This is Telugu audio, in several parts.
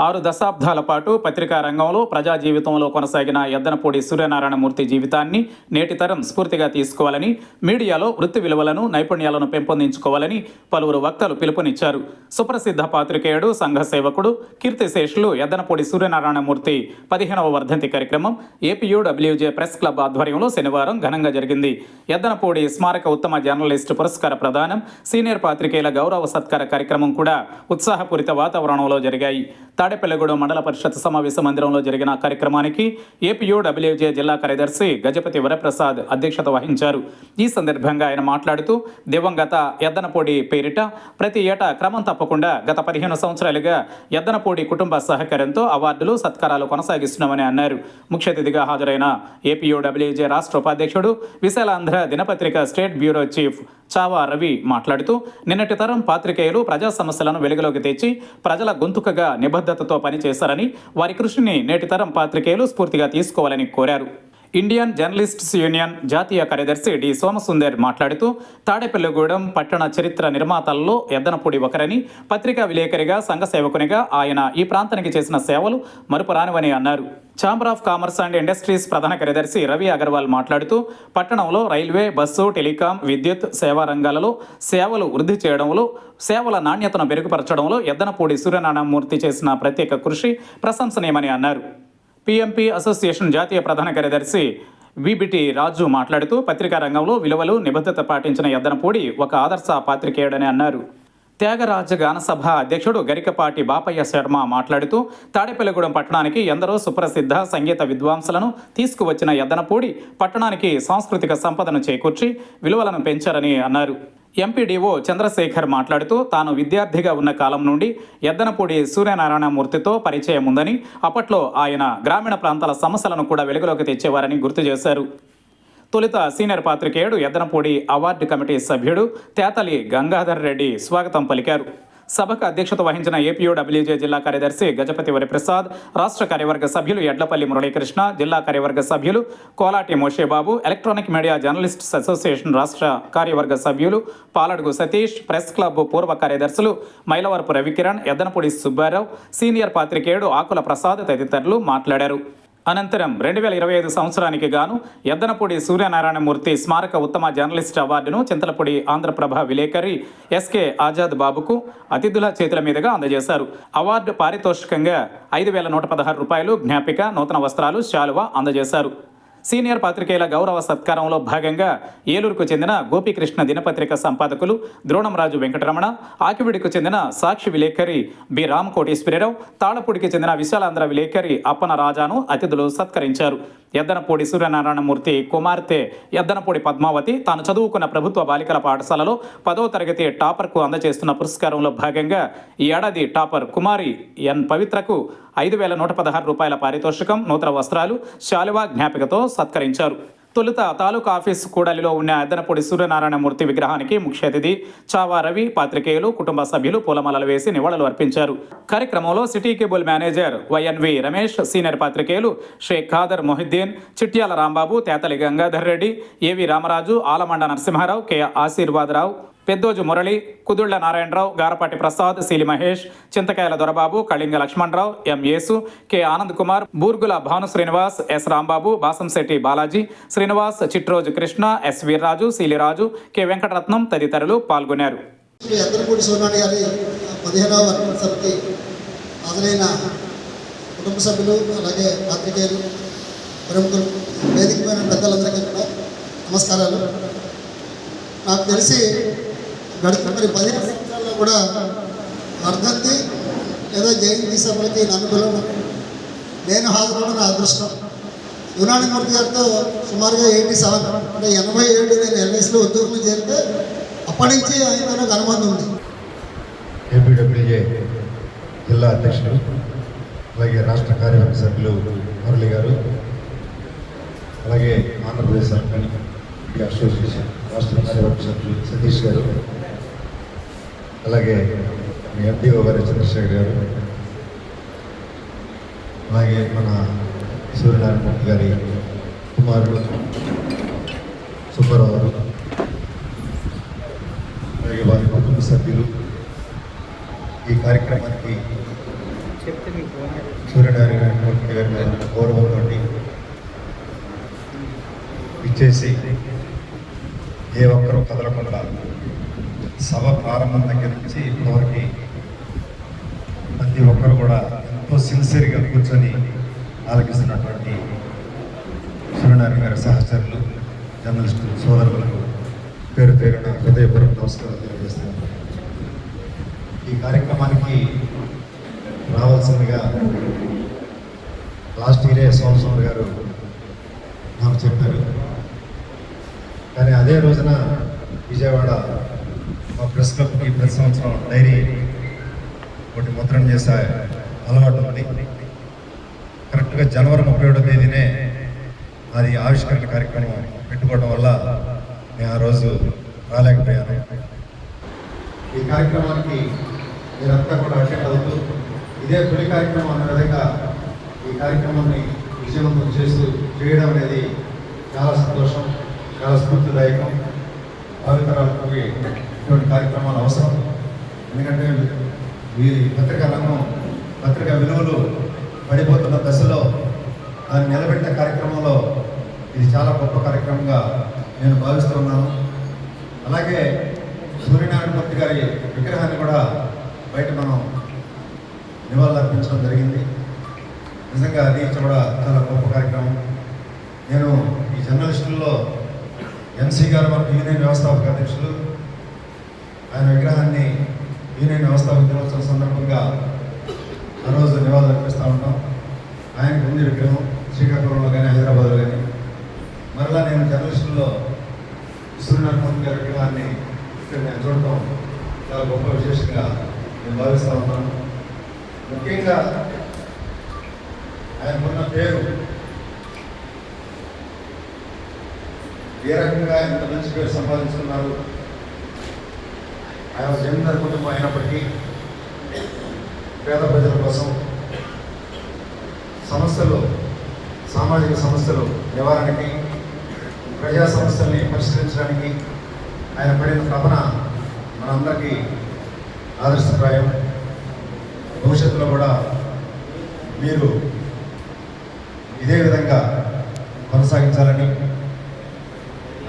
6 దశాబ్దాల పాటు పత్రికా రంగంలో ప్రజా జీవితంలో కొనసాగిన యద్దనపూడి సూర్యనారాయణమూర్తి జీవితాన్ని నేటి తరం స్ఫూర్తిగా తీసుకోవాలని, మీడియాలో వృత్తి విలువలను, నైపుణ్యాలను పెంపొందించుకోవాలని పలువురు వక్తలు పిలుపునిచ్చారు. సుప్రసిద్ధ పాత్రికేయుడు, సంఘ సేవకుడు, కీర్తిశేషులు యద్దనపూడి సూర్యనారాయణమూర్తి 15వ వర్ధంతి కార్యక్రమం ఏపీయూడబ్ల్యూజే ప్రెస్ క్లబ్ ఆధ్వర్యంలో శనివారం ఘనంగా జరిగింది. యద్దనపూడి స్మారక ఉత్తమ జర్నలిస్టు పురస్కార ప్రదానం, సీనియర్ పాత్రికేయుల గౌరవ సత్కార కార్యక్రమం కూడా ఉత్సాహపూరిత వాతావరణంలో జరిగాయి. తాడేపల్లిగూడెం మండల పరిషత్ సమావేశ మందిరంలో జరిగిన కార్యక్రమానికి ఏపీయూడబ్ల్యూజే జిల్లా కార్యదర్శి గజపతి వరప్రసాద్ అధ్యక్షత వహించారు. ఈ సందర్భంగా ఆయన మాట్లాడుతూ, దివంగత యద్దనపూడి పేరిట ప్రతి ఏటా క్రమం తప్పకుండా గత 15 సంవత్సరాలుగా యద్దనపూడి కుటుంబ సహకారంతో అవార్డులు, సత్కారాలు కొనసాగిస్తున్నామని అన్నారు. ముఖ్య అతిథిగా హాజరైన ఏపీయూడబ్ల్యూజే రాష్ట్ర ఉపాధ్యక్షుడు, విశాలాంధ్ర దినపత్రిక state bureau chief Chhaava Ravi మాట్లాడుతూ, నిన్నటి తరం పాత్రికేయులు ప్రజా సమస్యలను వెలుగులోకి తెచ్చి ప్రజల గొంతుకగా నిబద్ధతతో పనిచేశారని, వారి కృషిని నేటి తరం పాత్రికేయులు స్ఫూర్తిగా తీసుకోవాలని కోరారు. ఇండియన్ జర్నలిస్ట్స్ యూనియన్ జాతీయ కార్యదర్శి డి సోమసుందర్ మాట్లాడుతూ, తాడేపల్లిగూడెం పట్టణ చరిత్ర నిర్మాతల్లో యద్దనపూడి ఒకరని, పత్రికా విలేకరిగా, సంఘ సేవకునిగా ఆయన ఈ ప్రాంతానికి చేసిన సేవలు మరుపురానివని అన్నారు. Chamber of commerce and industries ప్రధాన కార్యదర్శి రవి అగర్వాల్ మాట్లాడుతూ, పట్టణంలో రైల్వే, బస్సు, టెలికాం, విద్యుత్ సేవా రంగాలలో సేవలు వృద్ధి చేయడంలో, సేవల నాణ్యతను మెరుగుపరచడంలో యద్దనపూడి సూర్యనారాయణమూర్తి చేసిన ప్రత్యేక కృషి ప్రశంసనీయమని అన్నారు. పిఎంపి అసోసియేషన్ జాతీయ ప్రధాన కార్యదర్శి విబిటి రాజు మాట్లాడుతూ, పత్రికా రంగంలో విలువలు, నిబద్ధత పాటించిన యద్దనపూడి ఒక ఆదర్శ పాత్రికేయుడని అన్నారు. త్యాగరాజ గానసభ అధ్యక్షుడు గరికపాటి బాపయ్య శర్మ మాట్లాడుతూ, తాడేపల్లిగూడెం పట్టణానికి ఎందరో సుప్రసిద్ధ సంగీత విద్వాంసులను తీసుకువచ్చిన యద్దనపూడి పట్టణానికి సాంస్కృతిక సంపదను చేకూర్చి విలువలను పెంచారని అన్నారు. ఎంపీడీఓ చంద్రశేఖర్ మాట్లాడుతూ, తాను విద్యార్థిగా ఉన్న కాలం నుండి యద్దనపూడి సూర్యనారాయణమూర్తితో పరిచయం ఉందని, అప్పట్లో ఆయన గ్రామీణ ప్రాంతాల సమస్యలను కూడా వెలుగులోకి తెచ్చేవారని గుర్తు చేశారు. తొలుత సీనియర్ పాత్రికేయుడు, యద్దనపూడి అవార్డు కమిటీ సభ్యుడు తేతలి గంగాధర్ రెడ్డి స్వాగతం పలికారు. సభకు అధ్యక్షత వహించిన ఏపీయూడబ్ల్యూజే జిల్లా కార్యదర్శి గజపతి వరప్రసాద్, రాష్ట్ర కార్యవర్గ సభ్యులు ఎడ్లపల్లి మురళీకృష్ణ, జిల్లా కార్యవర్గ సభ్యులు Kolati మోషేబాబు, electronic media journalists association రాష్ట్ర కార్యవర్గ సభ్యులు పాలడుగు సతీష్, ప్రెస్ క్లబ్ పూర్వ కార్యదర్శులు మైలవరపు రవికిరణ్, యద్దనపూడి సుబ్బారావు, సీనియర్ పాత్రికేయుడు ఆకుల ప్రసాద్ తదితరులు మాట్లాడారు. అనంతరం 2025 సంవత్సరానికి గాను యద్దనపూడి సూర్యనారాయణమూర్తి స్మారక ఉత్తమ జర్నలిస్ట్ అవార్డును చింతలపూడి ఆంధ్రప్రభ విలేకరి ఎస్కే ఆజాద్ బాబుకు అతిథుల చేతుల మీదుగా అందజేశారు. అవార్డు పారితోషికంగా 5,116 రూపాయలు, జ్ఞాపిక, నూతన వస్త్రాలు, శాలువా అందజేశారు. సీనియర్ పాత్రికేయుల గౌరవ సత్కారంలో భాగంగా ఏలూరుకు చెందిన గోపీకృష్ణ దినపత్రిక సంపాదకులు ద్రోణంరాజు వెంకటరమణ, ఆకివిడికి చెందిన సాక్షి విలేకరి బి రామకోటేశ్వరరావు, తాళపూడికి చెందిన విశాలాంధ్ర విలేకరి అప్పన రాజాను అతిథులు సత్కరించారు. యద్దనపూడి సూర్యనారాయణమూర్తి కుమార్తె యద్దనపూడి పద్మావతి తాను చదువుకున్న ప్రభుత్వ బాలికల పాఠశాలలో 10వ తరగతి టాపర్కు అందజేస్తున్న పురస్కారంలో భాగంగా ఈ ఏడాది టాపర్ కుమారి ఎన్ పవిత్రకు 5,116 రూపాయల పారితోషికం, నూతన వస్త్రాలు, శాలువా, జ్ఞాపికతో సత్కరించారు. తొలుత తాలూకా ఆఫీసు కూడలిలో ఉన్న యద్దనపూడి సూర్యనారాయణమూర్తి విగ్రహానికి ముఖ్య అతిథి చావా రవి, పాత్రికేయులు, కుటుంబ సభ్యులు పూలమాలలు వేసి నివాళులు అర్పించారు. కార్యక్రమంలో city cable manager YNV Ramesh, senior పాత్రికేయులు Sheikh Khader Mohiuddin, Chityal Rambabu, Tetali Gangadhar Reddy, AV Ramaraju, Alamanda Narasimharao, K Ashirvadarao, Peddoju Murali, Kudulla Narayanarao, Garapati Prasad, Sili Mahesh, Chintakayala Dorababu, Kalinga Lakshmanarao, M Yesu, K Anand Kumar, Burgula Bhanu Srinivas, S Rambabu, Basamsetti Balaji, Srinivas, Chitroju Krishna, S Veerraju, Siliraju, K Venkataratnam తదితరులు పాల్గొన్నారు. యద్దనపూడి సూర్యనారాయణ గారి 15వ వర్ధంతికి హాజరైన కుటుంబ సభ్యులు, అలాగే పాత్రికేయులు, ప్రముఖులు, వేదికమైన పెద్దలందరికీ కూడా నమస్కారాలు. నాకు తెలిసి మరి 15 సంవత్సరాల్లో కూడా వర్ధంతి లేదా జయంతి సభలకి నన్ను పిలవడం, నేను హాజరవడం నా అదృష్టం. యునానిమూర్తి గారితో సుమారుగా 87 అంటే 87 నేను ఎల్ఐసిలో ఉద్యోగంలో చేరితే అప్పటి నుంచి ఆయన నాకు అనుబంధం ఉంది. ఏపీడబ్ల్యూజే జిల్లా అధ్యక్షుడు, అలాగే రాష్ట్ర కార్యవర్గ సభ్యులు మురళి గారు, అలాగే ఆంధ్రప్రదేశ్ సర్పంచ్ అసోసియేషన్ రాష్ట్ర కార్యవర్గ సభ్యులు సతీష్ గారు, అలాగే ఎంపీఓ గారు చంద్రశేఖర్ గారు, అలాగే మన సూర్యనారాయణమూర్తి గారి కుమారుడు సుబ్బారావు గారు, అలాగే వారి కుటుంబ సభ్యులు ఈ కార్యక్రమానికి సూర్యనారాయణ మూర్తి గారి మీద గౌరవంతో ఇచ్చేసి ఏ ఒక్కరూ కదలకుండా సభ ప్రారంభం దగ్గర నుంచి ఇప్పటివరకు ప్రతి ఒక్కరు కూడా ఎంతో సిన్సియర్గా కూర్చొని ఆలకిస్తున్నటువంటి సూర్యనారాయణ గారి సహచరులు జర్నలిస్టులు సోదరులకు పేరు పేరున హృదయపూర్వక నమస్కారాలు తెలియజేస్తున్నాను. ఈ కార్యక్రమానికి రావాల్సిందిగా లాస్ట్ ఇయరే సోమస్వామి గారు నాకు చెప్పారు. కానీ అదే రోజున విజయవాడ మా ప్రెస్ క్లబ్కి ప్రతి సంవత్సరం డైరీ ఒకటి ముద్రణ చేసే అలవాటు ఉంది. కరెక్ట్గా జనవరి 31వ తేదీనే అది ఆవిష్కరణ కార్యక్రమం పెట్టుకోవడం వల్ల నేను ఆ రోజు రాలేకపోయాను. ఈ కార్యక్రమానికి మీరంతా కూడా అటెండ్ అవుతూ ఇదే తొలి కార్యక్రమం అన్న విధంగా ఈ కార్యక్రమాన్ని విజయవంతం చేయడం అనేది చాలా సంతోషం, చాలా స్ఫూర్తిదాయకం. భావితరాలకు ఇటువంటి కార్యక్రమాలు అవసరం. ఎందుకంటే వీరి పత్రికా రంగం, పత్రికా విలువలు పడిపోతున్న దశలో దాన్ని నిలబెట్టే కార్యక్రమంలో ఇది చాలా గొప్ప కార్యక్రమంగా నేను భావిస్తూ ఉన్నాను. అలాగే సూర్యనారాయణ మూర్తి గారి విగ్రహాన్ని కూడా బయట మనం నివాళులర్పించడం జరిగింది. నిజంగా అది కూడా చాలా గొప్ప కార్యక్రమం. నేను ఈ జర్నలిస్టుల్లో ఎన్సీ గారు మనకు యూనియన్ వ్యవస్థాపక అధ్యక్షులు, ఆయన విగ్రహాన్ని యూనియన్ వ్యవస్థాపక దినోత్సవం సందర్భంగా ఆ రోజు నివాళులు అర్పిస్తూ ఉంటాం. ఆయనకు ఉంది విగ్రహం శ్రీకాకుళంలో కానీ హైదరాబాద్లో కానీ. మరలా నేను జర్నలిస్టుల్లో సూర్యనారాయణ మూర్తి గారి విగ్రహాన్ని ఇక్కడ నేను చూడటం చాలా గొప్ప విశేషంగా నేను భావిస్తూ ఉన్నాను. ముఖ్యంగా ఆయనకున్న పేరు, ఏ రకంగా ఎంత మంచి పేరు సంపాదించుకున్నారు. ఆయన జమీందారు కుటుంబం అయినప్పటికీ పేద ప్రజల కోసం సమస్యలు, సామాజిక సమస్యలు నివారణకి, ప్రజా సమస్యల్ని పరిష్కరించడానికి ఆయన పడిన తపన మనందరికీ ఆదర్శప్రాయం. భవిష్యత్తులో కూడా మీరు ఇదే విధంగా కొనసాగించాలని,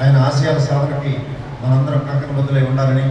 ఆయన ఆశయాల సాధనకి మనందరం కంకణబద్ధులై ఉండాలని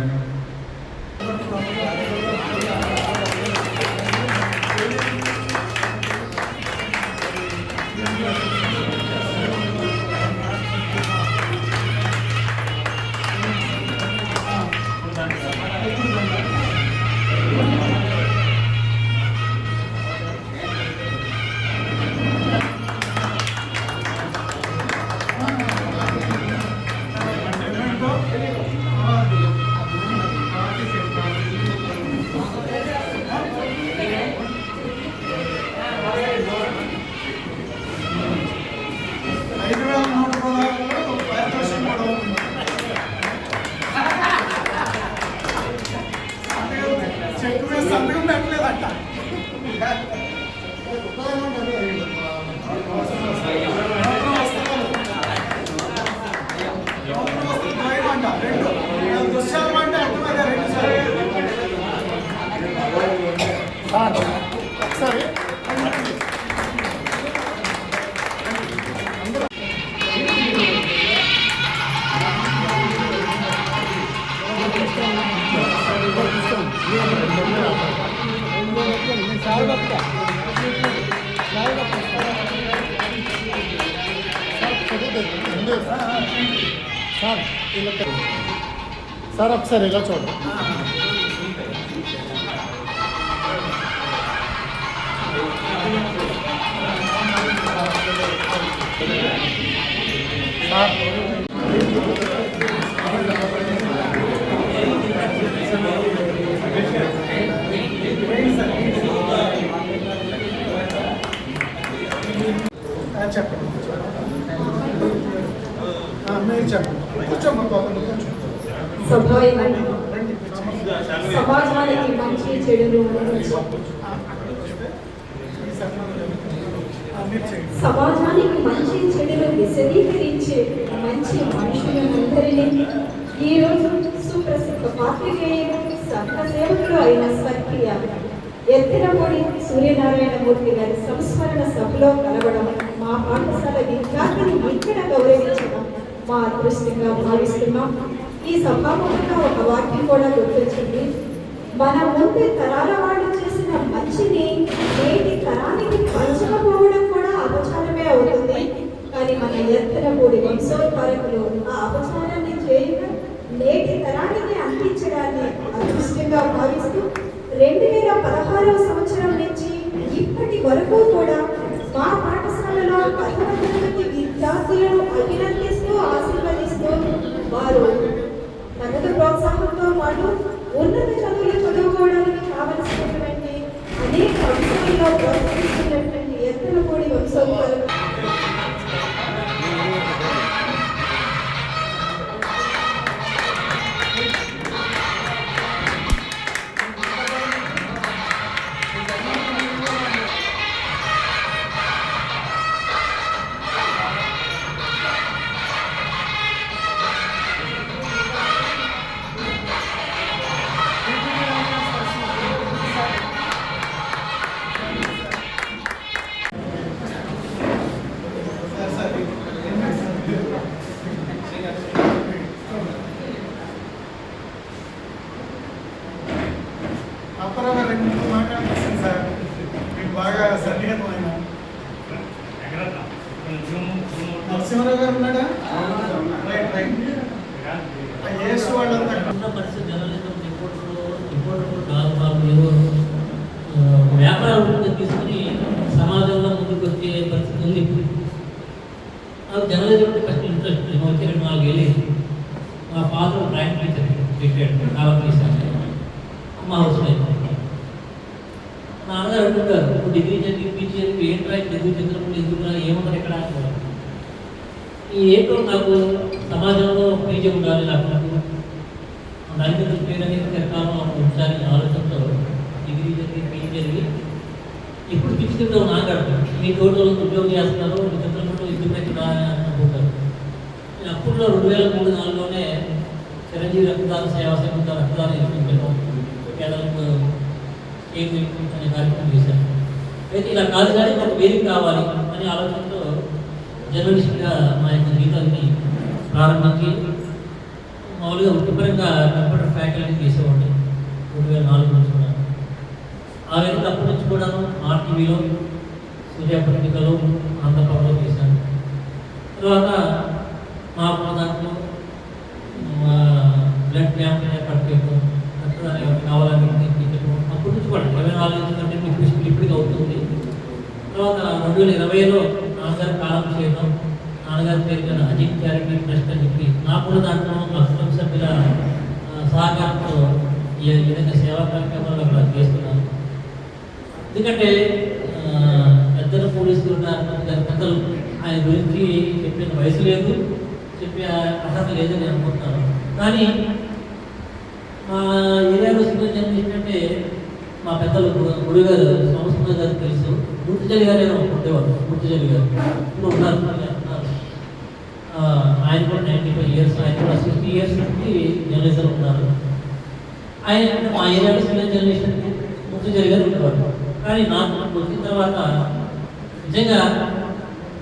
సార్ ఒకసారి ఇలా చూడండి. సార్ చెప్పండి, మీరు చెప్పండి. కూర్చోమ్మా, కూర్చోండి. సమాజానికి మంచి చెడులు సమాజానికి మంచి చెడులు విశదీకరించే మంచి మనుషులందరినీ ఈరోజు సుప్రసిద్ధ పాత్రికేయులు సంఘ సేవకులు అయిన స్వర్గీయ ఎత్తనపూడి సూర్యనారాయణమూర్తి గారి సంస్మరణ సభలో కలవడం, మా పాఠశాల విద్యార్థిని ఇక్కడ గౌరవించడం మా అదృష్టంగా భావిస్తున్నాం. ఈ సభాముఖంగా ఒక వాక్యం కూడా గుర్తొచ్చింది. మన ముందు తరాల వాళ్ళు చేసిన మంచిని నేటి తరానికి పంచకపోవడం కూడా అపచారమే అవుతుంది. కానీ మన ఎత్తనపూడి వంశోద్ధారకులు ఆ అపచారాన్ని చేయగా నేటి తరానికి అందించడాన్ని అదృష్టంగా భావిస్తూ 2016వ సంవత్సరం నుంచి ఇప్పటి వరకు కూడా మా పాఠశాలలో 10వ తరగతి విద్యార్థులను అభినందిస్తూ ఆశీర్వదిస్తూ వారు నగదు ప్రోత్సాహంతో పాటు ఉన్నత చదువులు చదువుకోవడానికి కావలసినటువంటి అనేక అంశాల్లో ప్రోత్సహిస్తున్నటువంటి ఎత్తనపూడి వంశోద్ధారకులు అపరాగా 2 మాట్లాడుతుంది సార్. మీకు బాగా సన్నిహితమైన నరసింహరావు గారు ఉన్నాడా? Right right. ఏసు వాళ్ళంతా పరిస్థితి జర్నలిజం రిపోర్టర్ కాదు బాబు, ఏదో వ్యాపారం తీసుకుని సమాజంలో ముందుకు వచ్చే పరిస్థితి ఉంది. నాకు జర్నలిజం అంటే ఫస్ట్ ఇంట్రెస్ట్. నేను వచ్చి 2-4 ఏళ్ళు మా ఫాదర్ డ్రాయింగ్ టీచర్ పెట్టాడు కావాలి. మా హౌస్ వైఫ్ నాన్నగారు అంటుంటారు, నువ్వు డిగ్రీ చదివి పీజీ చదివి ఏం డ్రాయింగ్ ఎందుకు చదివినప్పుడు ఎందుకు ఏమన్నారు ఇక్కడ అంటున్నారు. ఈ ఏంటో నాకు సమాజంలో పీజీ ఉండాలి, నాకు దానికి పేరు అనేది తిరకాలం ఉంచాలి ఆలోచనతో డిగ్రీ చదివి పీజీ చదివి ఇప్పుడు తీసుకుంటే నాగాడు మీ తోటలో ఉద్యోగం చేస్తున్నారు, మీ చిత్రంలో ఇద్దరు అనుకుంటారు. నేను అప్పట్లో 2003-2004లోనే చిరంజీవి రక్తదాన సేవా సంస్థ రక్తదానం చేసుకుంటాను, కేరళకు స్టేట్ అనే కార్యక్రమం చేశాను. అయితే ఇలా కాదు కానీ ఒక వేదిక కావాలి అనే ఆలోచనతో జర్నలిస్ట్గా మా యొక్క జీవితాన్ని ప్రారంభించి మామూలుగా వృత్తిపరంగా కంప్యూటర్ ఫ్యాకల్టీ చేసేవాడిని 2004 నుంచి కూడా. ఆ వేదిక అప్పటి నుంచి కూడాను ఆర్టీవీలో, సూర్యపత్రికలో, ఆంధ్రప్రభలో చేశాను. తర్వాత మా దాంట్లో బ్లడ్ క్యాంప్ ఏర్పాటు చేయడం, రక్తదానం కావాలని చెప్పడం అప్పటి నుంచి కూడా 24 కంటే ఇప్పటికి అవుతుంది. తర్వాత 2020లో నాన్నగారు కాలం చేయడం, నాన్నగారి పేరు అజిత్ చారిటీ ట్రస్ట్ అని చెప్పి నాకు దాంట్లో మా కుటుంబ సభ్యుల సహకారంతో ఈ విధంగా సేవా కార్యక్రమాలు అక్కడ చేస్తున్నాను. ఎందుకంటే ఎత్తనపూడి సూర్యనారాయణ పెద్దలు ఆయన గురించి చెప్పిన వయసు లేదు, చెప్పే అర్హత లేదని అనుకుంటున్నాను. కానీ మా ఏరియాలో సింగల్ జర్నలిస్ట్ అంటే మా పెద్దలు గురుగారు సంస్కృత గారు తెలుసు, మూర్తిజలి గారు ఏమో ఉండేవారు. మూర్తిజలి గారు ఇప్పుడు ఉన్నారు. ఆయన కూడా 95 ఇయర్స్, ఆయన కూడా 60 ఇయర్స్ నుంచి జర్నలిజం ఉన్నారు. ఆయన మా ఏరియాలో సింగల్ జర్నలిస్ట్ అంటే మూర్తిజలి గారు ఉండేవారు. కానీ నాకు వచ్చిన తర్వాత నిజంగా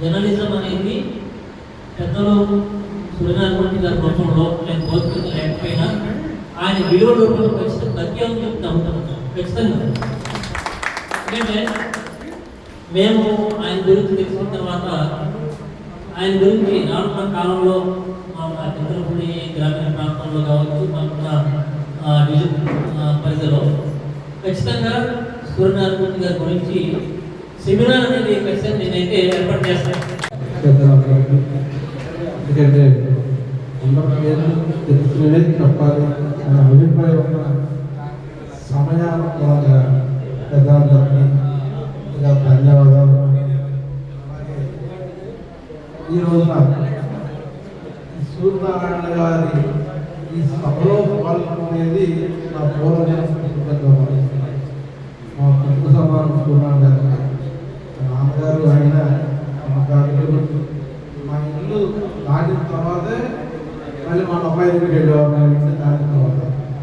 జర్నలిజం అనేది పెద్దలు సూర్యనారాయణ గారి రూపంలో నేను భౌతికంగా లేకపోయినా ఆయన విలువ రూపంలో ఖచ్చితంగా ప్రతి అంశం నమ్ముతున్నాను ఖచ్చితంగా. ఎందుకంటే మేము ఆయన గురించి తెలిసిన తర్వాత ఆయన గురించి రానున్న కాలంలో మా చంద్రపూడి గ్రామీణ ప్రాంతంలో కావచ్చు, మాకున్న డివిజన్ పరిధిలో ఖచ్చితంగా సూర్యనారాయణ గారి గురించి సెమినార్ అనేది ఖచ్చితంగా నేనైతే ఏర్పాటు చేస్తాను. ఎందుకంటే అందరూ తెలుసుకునేది చెప్పాలి అనే అభిప్రాయం ఉన్న సమయాల ద్వారా పెద్దలందరికీ ధన్యవాదాలు. ఈ రోజున సూర్యనారాయణ గారి ఈ సభలో పాల్గొనేది నా పూర్వజన్మగా భావిస్తున్నాను. మా కుటుంబ సమానం సూర్యనారాయణ గారు నాన్నగారు ఆయన అమ్మగారు మా ఇల్లు దాటిన తర్వాతే మళ్ళీ మా అబ్బాయి దగ్గరికి వెళ్ళేవారు. మా ఇంట్లో దాటిన తర్వాత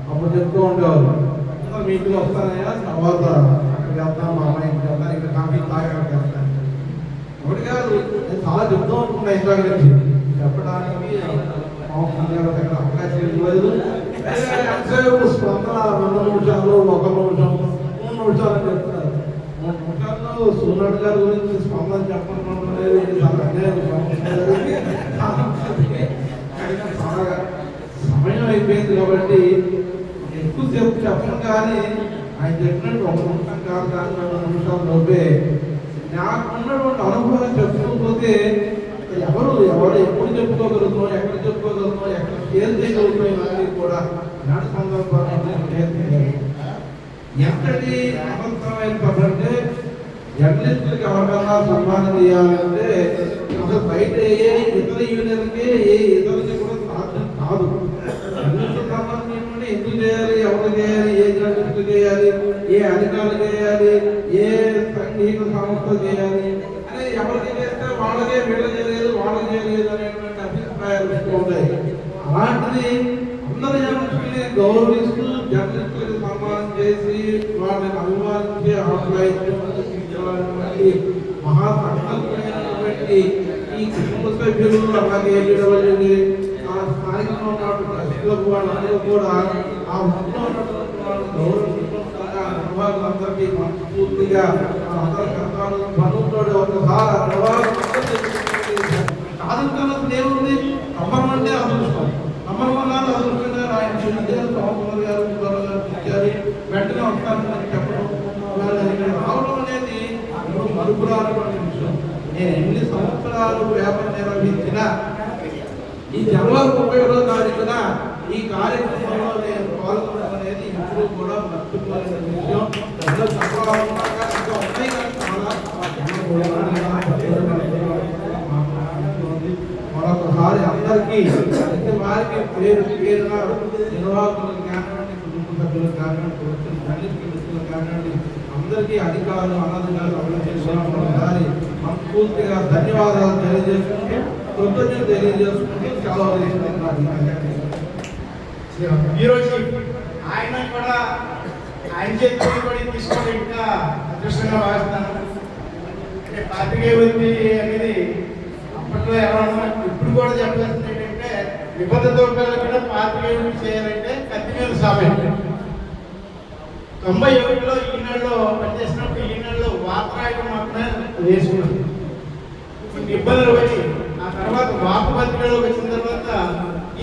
అప్పుడు చెప్తూ ఉండేవారు, మీ ఇంటికి వస్తానయ్యా తర్వాత అక్కడికి వెళ్తాను, మా అమ్మాయి ఇంటికి వెళ్తాను, ఇక్కడ కాఫీ తాగి అక్కడికి వెళ్తాను. ఒకటి కాదు, నేను చాలా చెప్తూ ఉంటున్నా ఇంట్లో గురించి చెప్పడానికి దగ్గర అవకాశం ఇవ్వలేదు. స్పందన 2 నిమిషాలు, 1 నిమిషం, 3 నిమిషాలు అని చెప్తున్నారు. 3 నిమిషాల్లో సూర్యుడు గారి గురించి స్పందన చెప్పడం అనేది సమయం అయిపోయింది కాబట్టి ఎక్కువసేపు చెప్పను. కానీ ఆయన చెప్పినట్టు 1 నిమిషం కాదు, కానీ 2 నిమిషాల లోపే నాకు ఉన్నటువంటి అనుభవం చెప్పుకోకపోతే ఎవరు ఎప్పుడు చెప్పుకోగలుగుతున్నాం, ఎక్కడ చెప్పుకోగలుగుతున్నాం, ఎక్కడ షేర్ చేయగలుగుతున్నాం ఇవన్నీ కూడా నాటి సందర్భాన్ని ఎంతటి అనంతమైన పని అంటే జర్నలిస్టులకి ఎవరికన్నా సన్మానం చేయాలంటే అసలు బయట ఏ ఇతర యూనియన్కి ఏ ఇతరులకి కూడా సాధ్యం కాదు. జర్నలిస్టుల సన్మానం ఎందుకు చేయాలి, ఎవరు చేయాలి, ఏ జర్నలిస్టులు చేయాలి, ఏ అధికారులు చేయాలి, ఏ సంఘీయ సంస్థ చేయాలి అని ఎవరికి చేస్తే వాళ్ళకే వీళ్ళు చేయలేదు, వాళ్ళకి చేయలేదు అనేటువంటి అభిప్రాయాలు ఉంటాయి. అలాంటిది అందరి జర్నలిస్టుల్ని గౌరవిస్తూ జర్నలిస్టులకు సన్మానం చేసి వాళ్ళని అభిమానించి ఆహ్వానించే మహాసంకల్పమైనటువంటి ఈ కుటుంబ సభ్యులు అలాగే స్థానికంగా ఉన్నటువంటి వాళ్ళందరూ కూడా ఆ ఊళ్ళో ఉన్నటువంటి వాళ్ళు గౌరవించడానికి మనస్ఫూర్తిగా అందరి కష్టాలు పనులతో ఒకసారి సాధించాల్సింది ఏముంది? నమ్మకం అంటే అదృష్టం. నమ్మకం అదృష్టంగా ఆయన సోమవారి గారు ఇచ్చారు, వెంటనే వస్తానని చెప్పడం, ఇక్కడ రావడం అనేది మరుపురానటువంటి విషయం. నేను ఎన్ని సంవత్సరాలు వ్యాపారం నిర్వహించినా ఈ జనవరి 31వ తారీఖున ఈ కార్యక్రమంలో నేను పాల్గొనడం అనేది ఎప్పుడూ కూడా మర్చిపోలేని విషయం. మరొకసారి అందరికీ ప్రతి వారికి పేరు పేరున నిర్వాహకులకు కానివ్వండి, కుటుంబ సభ్యులకు కానివ్వండి, జర్నలిస్టులకు కానివ్వండి, అందరికీ అధికారులు అన్నదిగారు ఒకసారి మనస్ఫూర్తిగా ధన్యవాదాలు తెలియజేసుకుంటూ కృతజ్ఞతలు తెలియజేసుకుంటూ చాలా ఈరోజు ఆయన కూడా ఆయన చేతులు కూడా తీసుకోవడం ఇంకా అదృష్టంగా భావిస్తాను. అంటే పాత్రికేయ వృత్తి అనేది అప్పట్లో ఎలా ఉన్నా ఇప్పుడు కూడా చెప్పాల్సింది ఏంటంటే నిబద్ధత కూడా పాత్రికేయ వృత్తి చేయాలంటే కత్తి మీద సామే. 91లో ఈనాడులో పనిచేసినప్పుడు ఈనాడులో వార్త రాయడం మాత్రమే వేసుకున్నాను. కొన్ని ఇబ్బందులు వచ్చి ఆ తర్వాత వార్త పత్రికలోకి వచ్చిన తర్వాత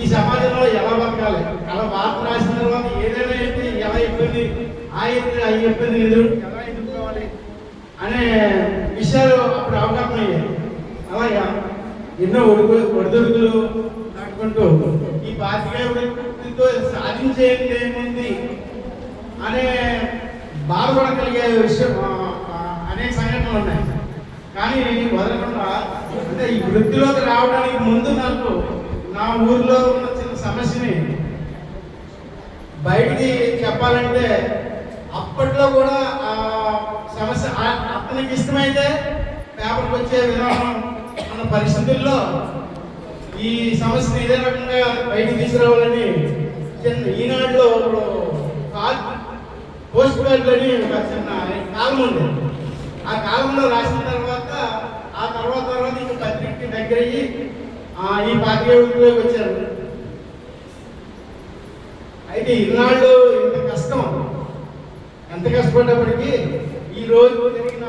ఈ సమాజంలో ఎలా బతకాలి, అలా వార్త రాసిన తర్వాత ఏదైనా అయితే ఎలా ఇబ్బంది ఆ ఇబ్బంది ఎలా ఎదుర్కోవాలి అనే విషయాలు అప్పుడు అవగాహన అయ్యాయి. అలాగా ఎన్నో ఒడిదుడుకులు దాటుకుంటూ ఈ పాత్రికేయ వృత్తితో సాధించేది ఏముంది అనే బాధపడగలిగే విషయం అనేక సంఘటనలు ఉన్నాయి. కానీ వదలకుండా అంటే ఈ వృత్తిలోకి రావడానికి ముందు నాకు నా ఊర్లో ఉన్న చిన్న సమస్యని బయటికి చెప్పాలంటే అప్పట్లో కూడా ఆ సమస్య అతనికి ఇష్టమైతే పేపర్కి వచ్చే విధానం ఉన్న పరిస్థితుల్లో ఈ సమస్యను ఇదే రకంగా బయటికి తీసుకురావాలని ఈనాడులో పోస్ట్ కార్డులని ఒక చిన్న కాలం ఉంది. ఆ కాలంలో రాసిన తర్వాత ఇంకా పత్రికకి దగ్గర అయ్యి ఈ పాత్రికేయ వృత్తిలోకి వచ్చారు. అయితే ఇన్నాళ్ళు ఇంత కష్టం, ఎంత కష్టపడ్డప్పటికీ ఈ రోజు జరిగిన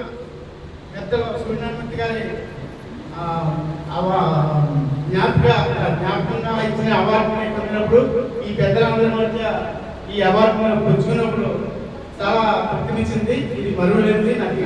పెద్దలు సూర్యనారాయణ గారి జ్ఞాపకంగా ఇచ్చిన అవార్డుని పొందినప్పుడు ఈ పెద్దలందరి మధ్య ఈ అవార్డును పుచ్చుకున్నప్పుడు చాలా తృప్తినిచ్చింది. ఇది మరువలేనిది నాకు